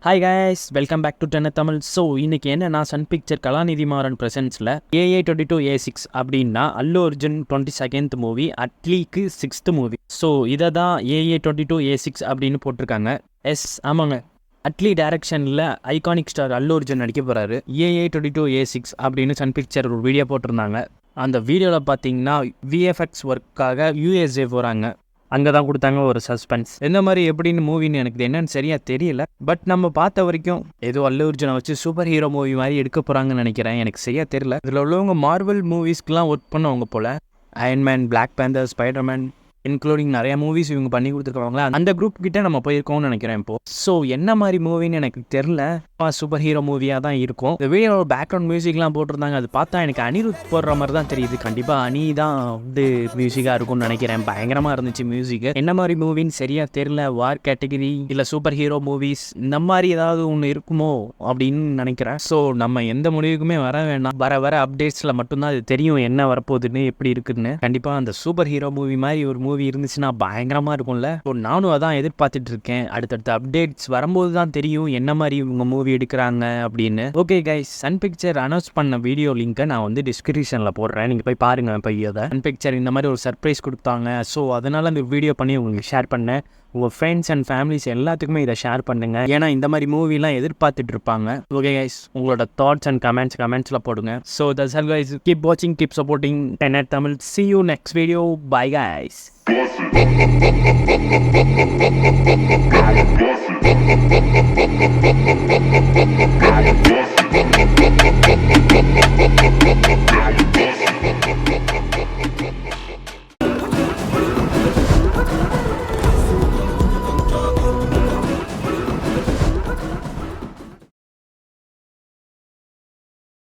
Hi guys, welcome back to டென்ன Tamil. So இன்னைக்கு என்னன்னா, சன் பிக்சர் கலாநிதி மாறன் ப்ரெசன்ஸில் AA22A6 அப்படின்னா அல்லு அர்ஜுன் 22nd மூவி, அட்லிக்கு 6th மூவி. ஸோ இதை தான் AA22A6 அப்படின்னு போட்டிருக்காங்க. ஆமாங்க, அட்லி டைரக்ஷனில் ஐகானிக் ஸ்டார் அல்லு அர்ஜுன் நடிக்க போகிறாரு. AA22A6 அப்படின்னு சன் பிக்சர் ஒரு வீடியோ போட்டிருந்தாங்க. அந்த வீடியோவில் பார்த்தீங்கன்னா விஎஃப்எக்ஸ் ஒர்க்காக USA போகிறாங்க. அங்கே தான் கொடுத்தாங்க ஒரு சஸ்பென்ஸ். எந்த மாதிரி எப்படின்னு மூவின்னு எனக்கு என்னன்னு சரியாக தெரியல. பட் நம்ம பார்த்த வரைக்கும் ஏதோ அல்லு அர்ஜுனை வச்சு சூப்பர் ஹீரோ மூவி மாதிரி எடுக்க போகிறாங்கன்னு நினைக்கிறேன். எனக்கு சரியாக தெரியல. இதில் உள்ளவங்க மார்வல் மூவிஸ்க்கெலாம் ஒர்க் பண்ணவங்க போல். Iron Man, Black Panther, Spiderman including நிறைய மூவிஸ் இவங்க பண்ணி கொடுத்துருக்காங்களா, அந்த குரூப் கிட்டே நம்ம போயிருக்கோம்னு நினைக்கிறேன் இப்போ. ஸோ என்ன மாதிரி மூவின்னு எனக்கு தெரில. சூப்பர் ஹீரோ மூவியாக தான் இருக்கும். இந்த வீடியோட பேக்ரவுண்ட் மியூசிக்லாம் போட்டிருந்தாங்க. அது பார்த்தா எனக்கு அனிருத் போடுற மாதிரி தான் தெரியுது. கண்டிப்பாக அனி தான் வந்து மியூசிக்காக இருக்கும்னு நினைக்கிறேன். பயங்கரமாக இருந்துச்சு மியூசிக். என்ன மாதிரி மூவின்னு சரியாக தெரில. வார் கேட்டகிரி இல்லை சூப்பர் ஹீரோ மூவிஸ் இந்த மாதிரி ஏதாவது ஒன்று இருக்குமோ அப்படின்னு நினைக்கிறேன். ஸோ நம்ம எந்த முடிவுக்குமே வர வேண்டாம். வர அப்டேட்ஸில் மட்டும்தான் அது தெரியும் என்ன வரப்போகுதுன்னு, எப்படி இருக்குதுன்னு. கண்டிப்பாக அந்த சூப்பர் ஹீரோ மூவி மாதிரி ஒரு மூவி இருந்துச்சுன்னா பயங்கரமாக இருக்கும்ல. ஸோ நானும் அதான் எதிர்பார்த்துட்டு இருக்கேன். அடுத்தடுத்த அப்டேட்ஸ் வரும்போது தான் தெரியும் என்ன மாதிரி இவங்க மூவி எடுக்கிறாங்க அப்படின்னு. Okay guys, Sun Pictures announce பண்ண வீடியோ லிங்கை நான் வந்து டிஸ்கிரிப்ஷனில் போடுறேன். நீங்கள் போய் பாருங்கள். போய் அதை சன் பிக்சர் இந்த மாதிரி ஒரு சர்ப்ரைஸ் கொடுத்தாங்க. ஸோ அதனால் அந்த வீடியோ பண்ணி உங்களுக்கு ஷேர் பண்ணேன். உங்கள் ஃப்ரெண்ட்ஸ் அண்ட் ஃபேமிலிஸ் எல்லாத்துக்குமே இதை ஷேர் பண்ணுங்கள். ஏன்னா இந்த மாதிரி மூவிலாம் எதிர்பார்த்துட்டு இருப்பாங்க. ஓகே கைஸ், உங்களோட தாட்ஸ் அண்ட் கமெண்ட்ஸில் போடுங்க. So that's all guys. Keep வாட்சிங், கீப் சப்போர்ட்டிங் டென்ன Tamil. See you next video. Bye guys. Boss it.